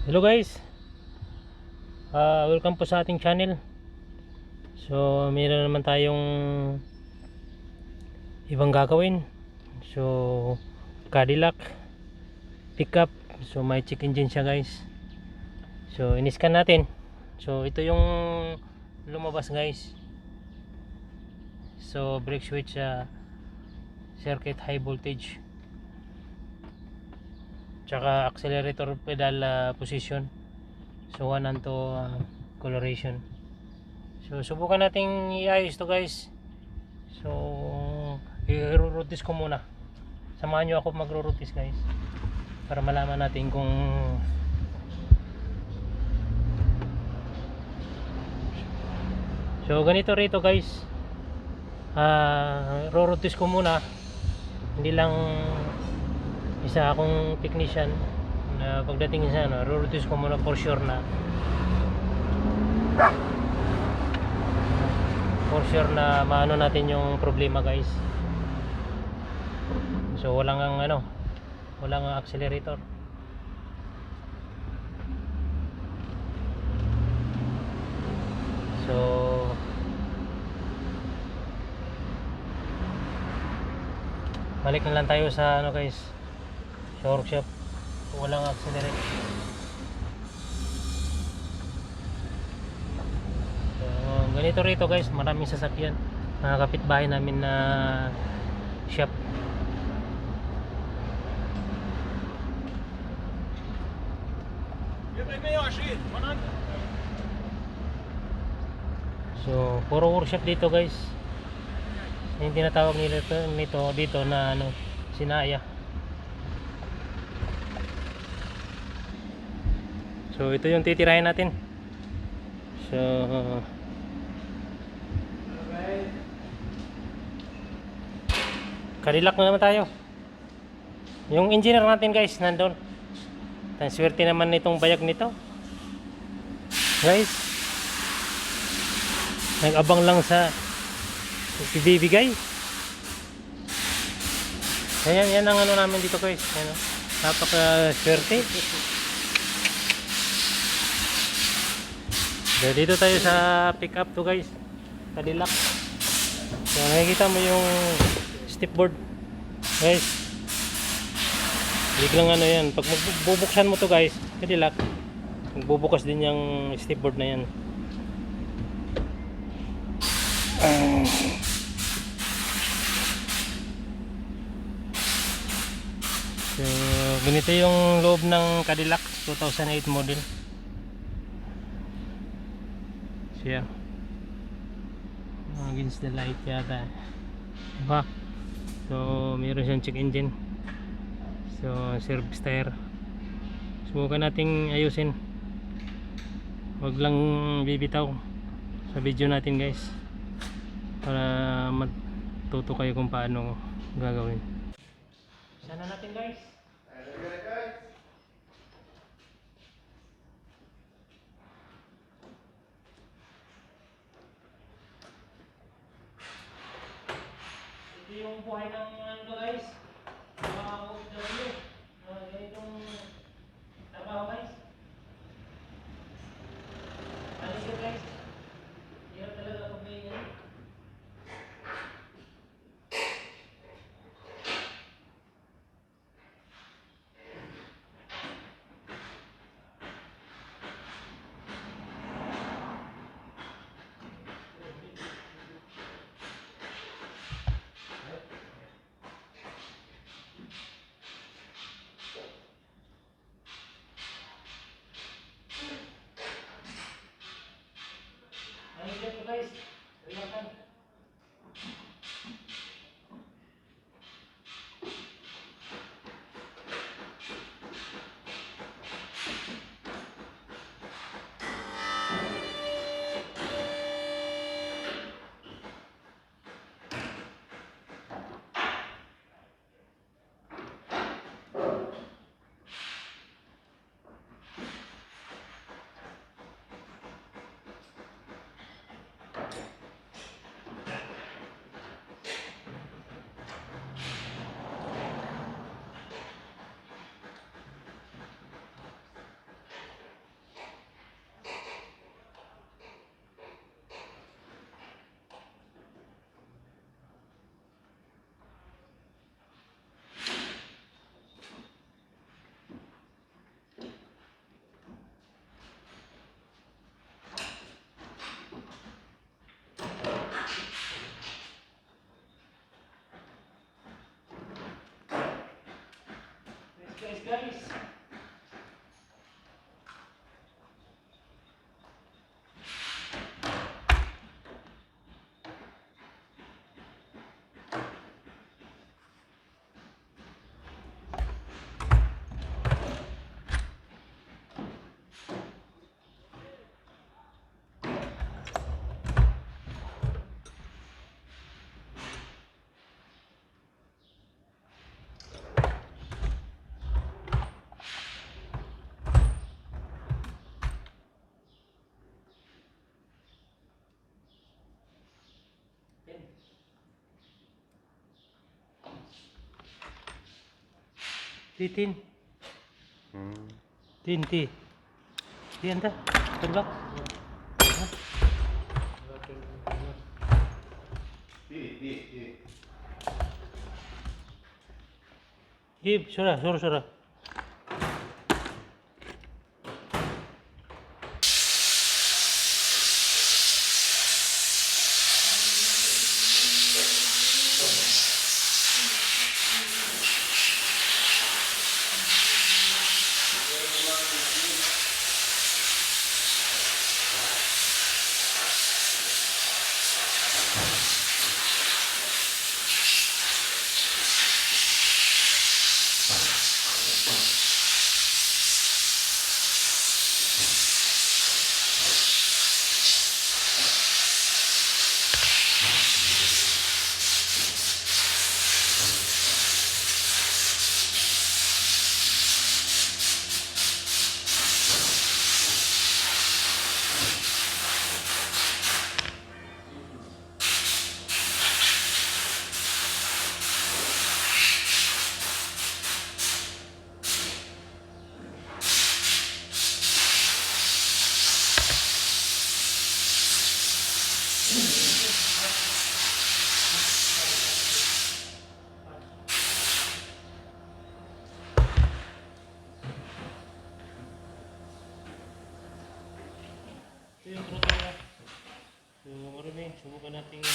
Hello guys, welcome po sa ating channel. So mayroon naman tayong ibang gagawin. So Cadillac pickup. So may check engine siya guys. So iniscan natin. So ito yung lumabas guys. So brake switch circuit high voltage, tsaka accelerator pedal position. So 1 and 2 coloration. So subukan nating iayos to guys. So i-rotate ko muna. Samahan nyo ako magro-rotate guys, para malaman natin kung so ganito rito guys. Ro-rotate ko muna. Hindi lang isa akong technician na pagdating sa ro-rotate ko muna for sure na maano natin yung problema guys. So walang accelerator. So balik na lang tayo sa guys, sa workshop. Walang accelerator. So ganito rito guys, maraming sasakyan. Mga kapitbahay namin na shop. So puro workshop dito guys. Yung tinatawag nila dito na sinaya. So ito yung titirahin natin. So Cadillac na naman tayo. Yung engineer natin guys nandun. Swerte naman nitong bayag nito guys. Nag-abang lang sa ibibigay. Yan ang namin dito guys. Napaka swerte. So, dito tayo sa pick up to guys, Cadillac. So nakikita mo yung stepboard guys. Biglang yan, pag magbubuksan mo to guys, Cadillac, magbubukas din yung stepboard na yan. So ganito yung loob ng Cadillac 2008 model. So yeah, against the light yata, diba? So mayroon siyang check engine. So service tire. Subukan nating ayusin. Huwag lang bibitaw sa video natin guys, para matuto kayo kung paano gagawin. Sana natin guys. Ito yung buhay ng guys, mga OFW, ganitong trabaho guys. Alis yun guys, hirap talaga pag may ganyan. Tin. Tin. Di anta. Terbak. Hip, sura. Ito yung throttle na. So, marami, subukan natin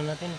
natin.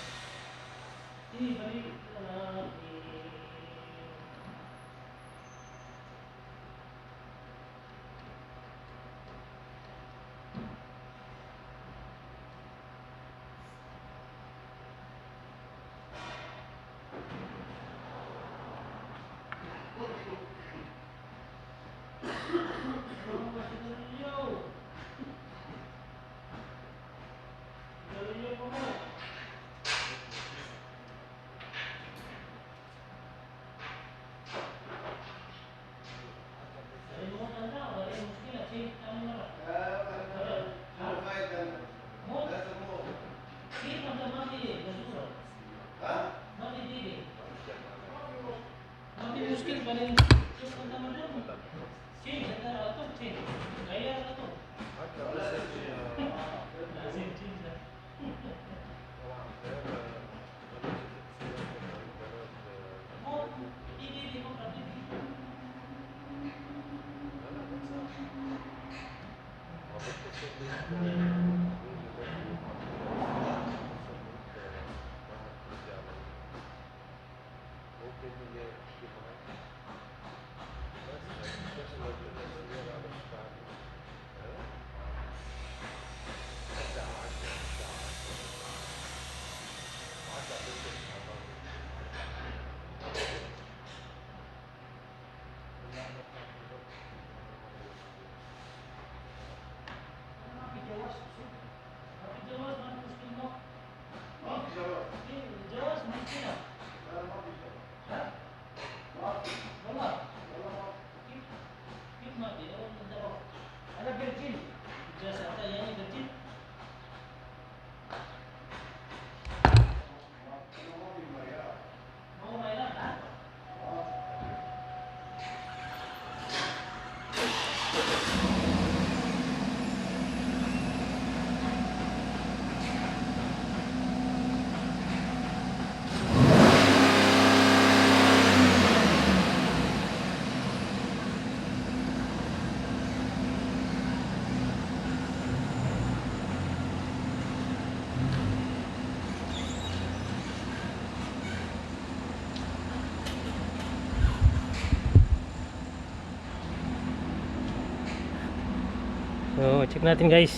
So, check natin guys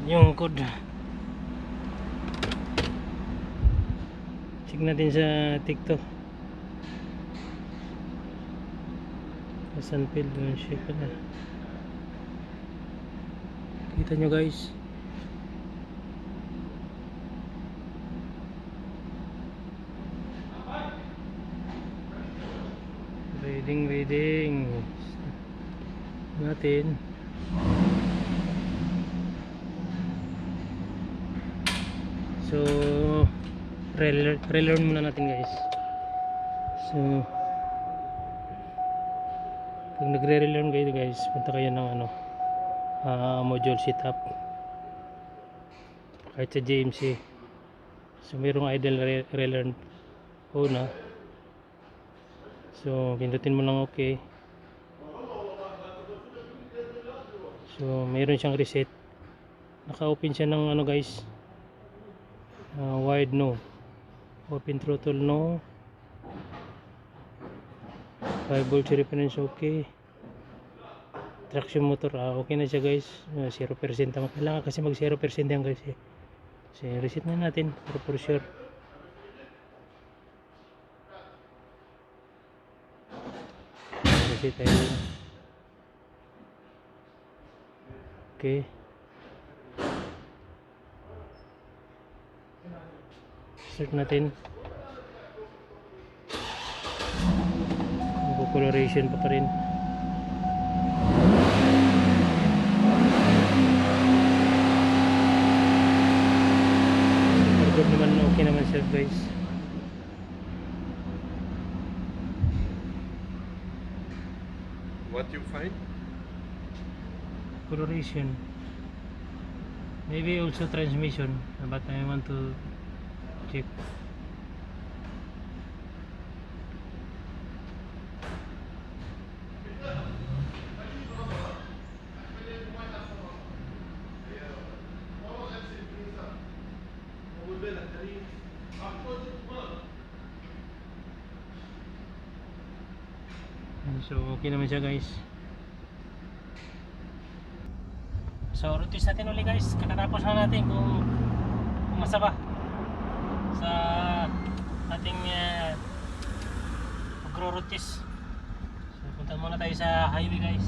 yung code. Check natin sa TikTok. Sunfield yun siya pala. Kita nyo guys. Reading natin. So relearn muna natin guys. So pag nagre-relearn kayo guys, punta kayo ng ano, module setup kahit sa JMC. So mayroong idle relearn una. So pindutin mo lang okay. So mayroon siyang reset. Naka-open siya ng ano guys, wide no, open throttle no, 5 volts reference okay, traction motor okay na siya guys. 0% naman, kailangan kasi mag 0% yan guys eh. So reset na natin para for sure. Reset tayo. Okay, start natin. Coloration pa rin. Good naman, okay naman siya guys. What you find? Coloration. Maybe also transmission, but I want to check. So okay naman siya guys. So routes natin ulit guys. Katatapos na natin kung masaba sa ating agro-routes. So punta muna tayo sa highway guys.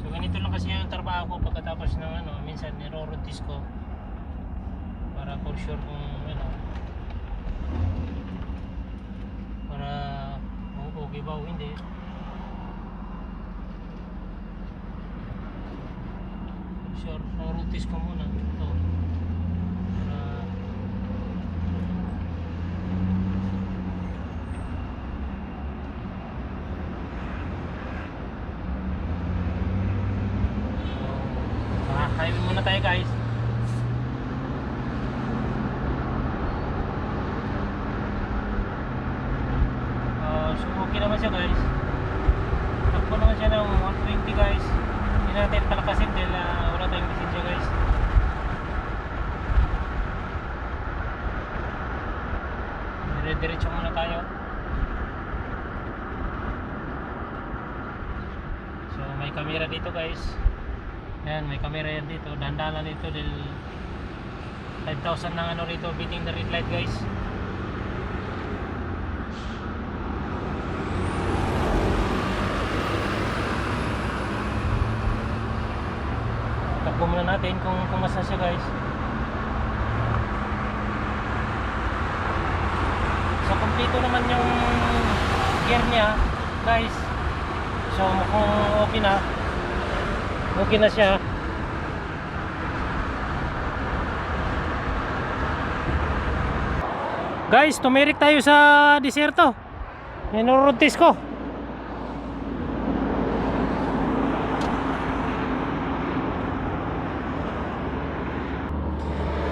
Ganito lang kasi yung trabaho ko pagkatapos ng ano, minsan niro-routes ko para for sure kung ano, para okay ba o hindi. Sure, routes ko muna ito para highway muna tayo guys. So okay naman siya guys. Takbo naman siya ng 120 guys. Hindi natin palakasin dahil wala tayong lisensya guys. Dire-diretso muna tayo. So may camera dito guys. Ayan, may camera yan dito. Dahan-dahan dito dahil 5,000 ng ano rito, beating the red light guys. Takbo muna natin kung masa siya guys. So kompleto naman yung gear niya guys. So mukhang okay na siya. Guys, tumirik tayo sa disyerto. Road test ko.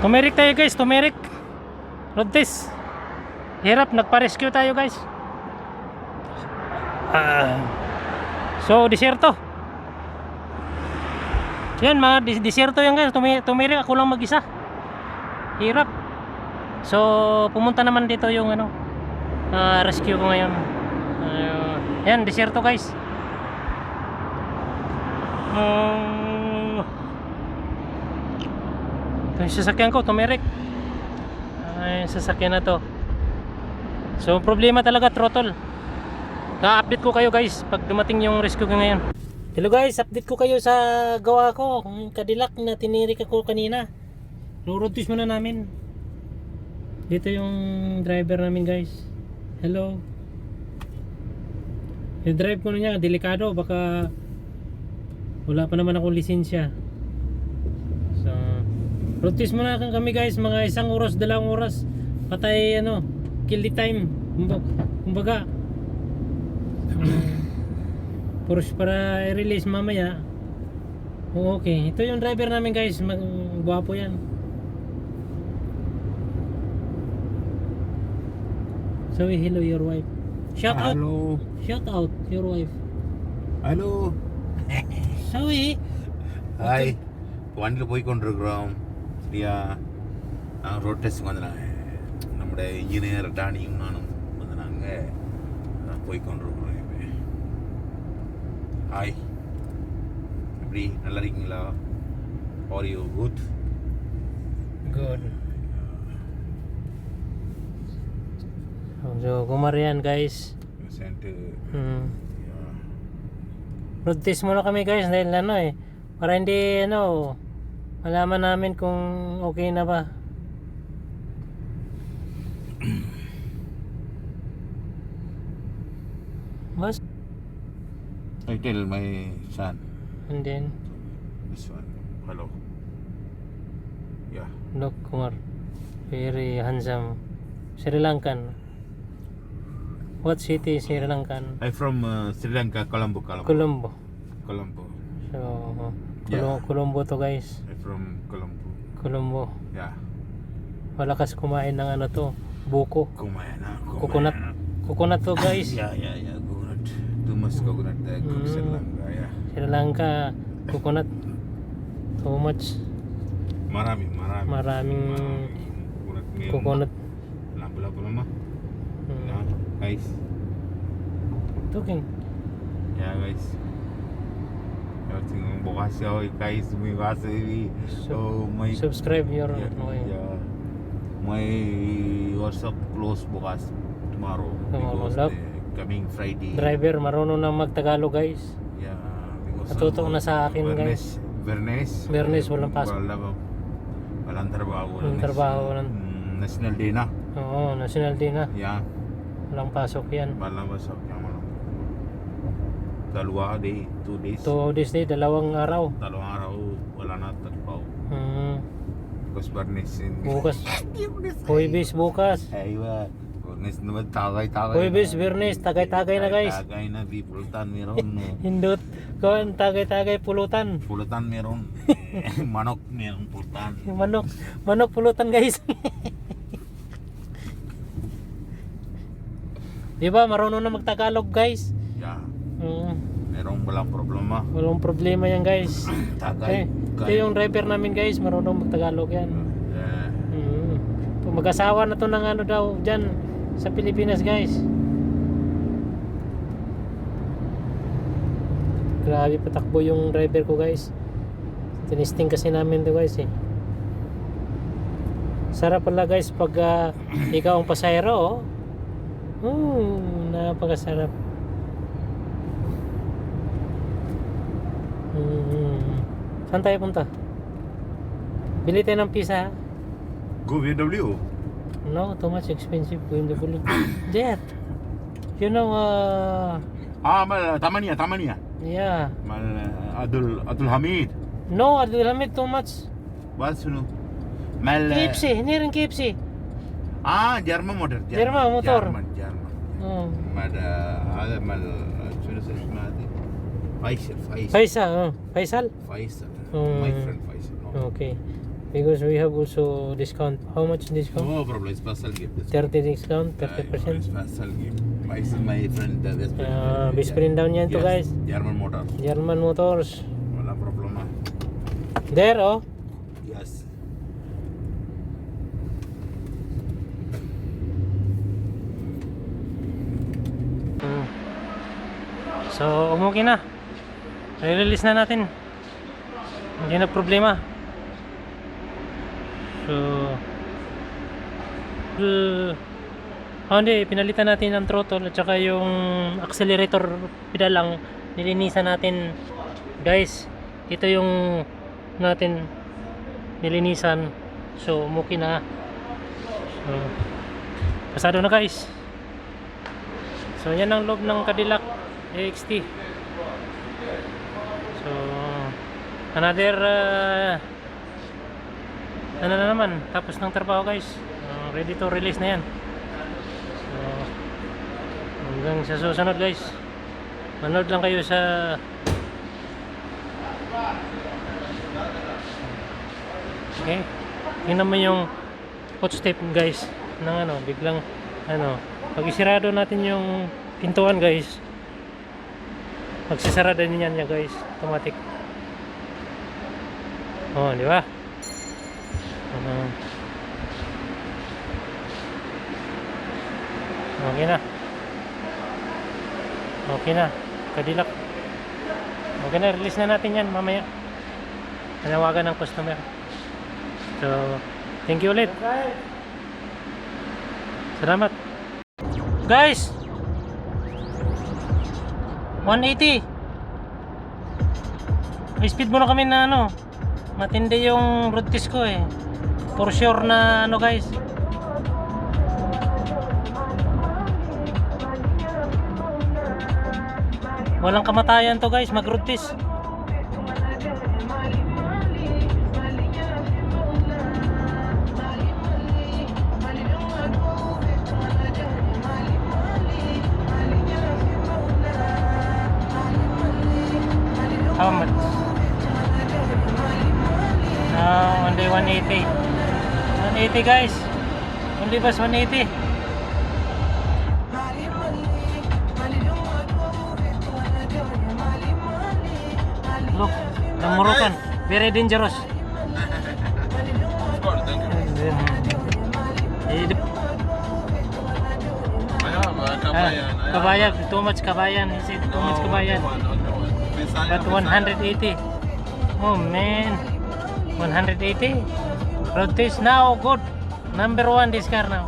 Tumirik tayo guys, tumirik. Road test. Hirap, nagpa-rescue tayo guys. So, disyerto. Yan mga disyerto yan guys. Tumirik ako lang mag-isa. Hirap. So pumunta naman dito yung ano, rescue ko ngayon. Yan disyerto guys. Oh. Ito yung sasakyan ko, tumirik. Ay, sasakyan na to. So, problema talaga, throttle. Na-update ko kayo guys pag dumating yung rescue ko ngayon. Hello guys, update ko kayo sa gawa ko. Yung Cadillac na tinirik ako kanina. Road test muna namin. Dito yung driver namin guys. Hello. Yung drive ko na niya, delikado. Baka wala pa naman akong lisensya. So, road test muna kami guys. Mga 1 oras, 2 oras. Patay ano, kill the time. Kumbaga Porsche para i-release mamaya. Okay, ito yung driver namin guys, gwapo yan. So hello your wife. Shout out. Hello. Shout out your wife. Hello. Sawi. Hi. വണ്ടിയിൽ പോയിക്കൊണ്ടിരിக்கிறோம் சரியா road test வந்தாங்க நம்முடைய இன்ஜினியர் டானியும் நானும் வந்து நாங்கள் போய்கொண்டிருக்கிறோம். ஹாய், எப்படி நல்லா இருக்கீங்களா? Are you good? Good. So gumarian guys. Sent Road test muna kami guys dahil ano para hindi ano malaman namin kung okay na ba. Mas I tell my son and then this one. Hello. Yeah. look Kumar, very handsome Sri Lankan. What city is Sri Lankan? I from Sri Lanka, Colombo. Colombo. So Yeah. Colombo to guys. I from Colombo. Colombo. Yeah. Malakas kumain ng ano to, buko. Kumain na. Coconut. Coconut to guys. Yeah. Coconut. Too much coconut there. Sri Lanka. Yeah. Sri Lanka, coconut. Too much. Marami. Maraming Coconut. coconut. Lampu lama. Yeah, guys. Talking. Yeah, guys. Yung bukas guys, bukas so may Subscribe your yeah. My WhatsApp close bukas tomorrow. Tomorrow, Because look. Coming Friday. Driver marunong na magtagalog guys. Yeah, because Natuto na sa akin guys. Bernes, walang pasok. Walang trabaho. Walang trabaho. National Day na. Oo, National Day na. Yeah. Walang pasok yan. Walang pasok. Dalawa day, 2 days. 2 days day, 2 araw. Dalawang araw, wala na trabaho. Because Bernes Bukas. Huwebes bukas. Aywa. Bernes naman tagay-tagay. Huwebes, Bernes, tagay-tagay na guys. Tagay na, pulutan meron. Hindot. Kuan, tagay-tagay pulutan. Pulutan meron. Manok meron pulutan. Manok pulutan guys. Diba, marunong na magtagalog guys. Yeah. Merong walang problema. Walang problema yan guys. Tagay. Ito yung driver namin guys, marunong magtagalog yan. Yeah. Mag-asawa na to ng ano daw dyan sa Pilipinas guys. Grabe patakbo yung driver ko guys. Tinisting kasi namin to guys Sarap pala guys pag ikaw ang pasahero napakasarap. Saan tayo punta? Bili tayo ng pizza. Go BMW. No, too much expensive BMW. Jet. You know Mal Tamania. yeah. Mal Abdul Hamid. No, Abdul Hamid too much. Bas suno. Mal KFC, hindi rin KFC. German motor. German motor. German. Mal mal شنو اسمه هذه؟ Faisal. My friend Faisal. Okay. Because we have also discount. How much discount? No problem, special gift. 30 discount, 30%. Special gift. Faisal my friend, best friend. Best friend down yan to guys. German motor. German Motors. Wala problema. There Yes. So, umuwi na. I-release na natin. Hindi na problema. So hindi, pinalitan natin ang throttle at saka yung accelerator pedal lang nilinisan natin guys. Ito yung natin nilinisan, so okay na. So pasado na guys. So yan ang loob ng Cadillac AXT. So another ano na naman, tapos ng trabaho guys. Ready to release na yan. So hanggang sa susunod guys, manood lang kayo sa okay. Tingnan mo yung footstep guys ng ano, biglang ano, pag isirado natin yung pintuan guys, magsisara din yan guys, automatic. Oh, di ba? Okay na. Okay na. Cadillac. Okay na, release na natin yan mamaya. Tanawagan ng customer. So, thank you ulit. Salamat. Guys, 180. May speed muna kami na ano, matindi yung road test ko eh. For sure na ano guys. Walang kamatayan to guys, mag road test. How much? Only 180. 180 guys. Only bus 180. Look, the Moroccan, very dangerous. Kabayan, too much kabayan. He said too much kabayan. But 180. Oh man, 180. Road test now, good. Number 1 this car now.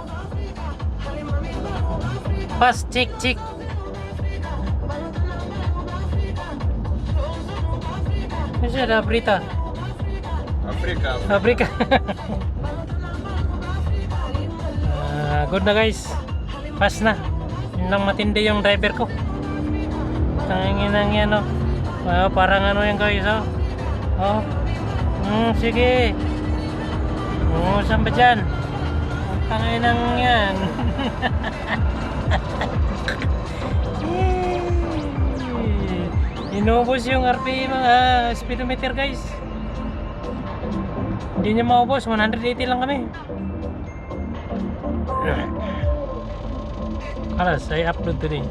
Fast, chick. This is Africa. Good na guys. Fast na. Yun lang matindi yung driver ko. Tangingin ang yan oh. Parang ano yan guys oh. Oh. Sige. Saan ba dyan? Tangingin ang yan. Inubos yung RPM speedometer guys. Hindi niya maubos, 180 lang kami. Alas, I upload today.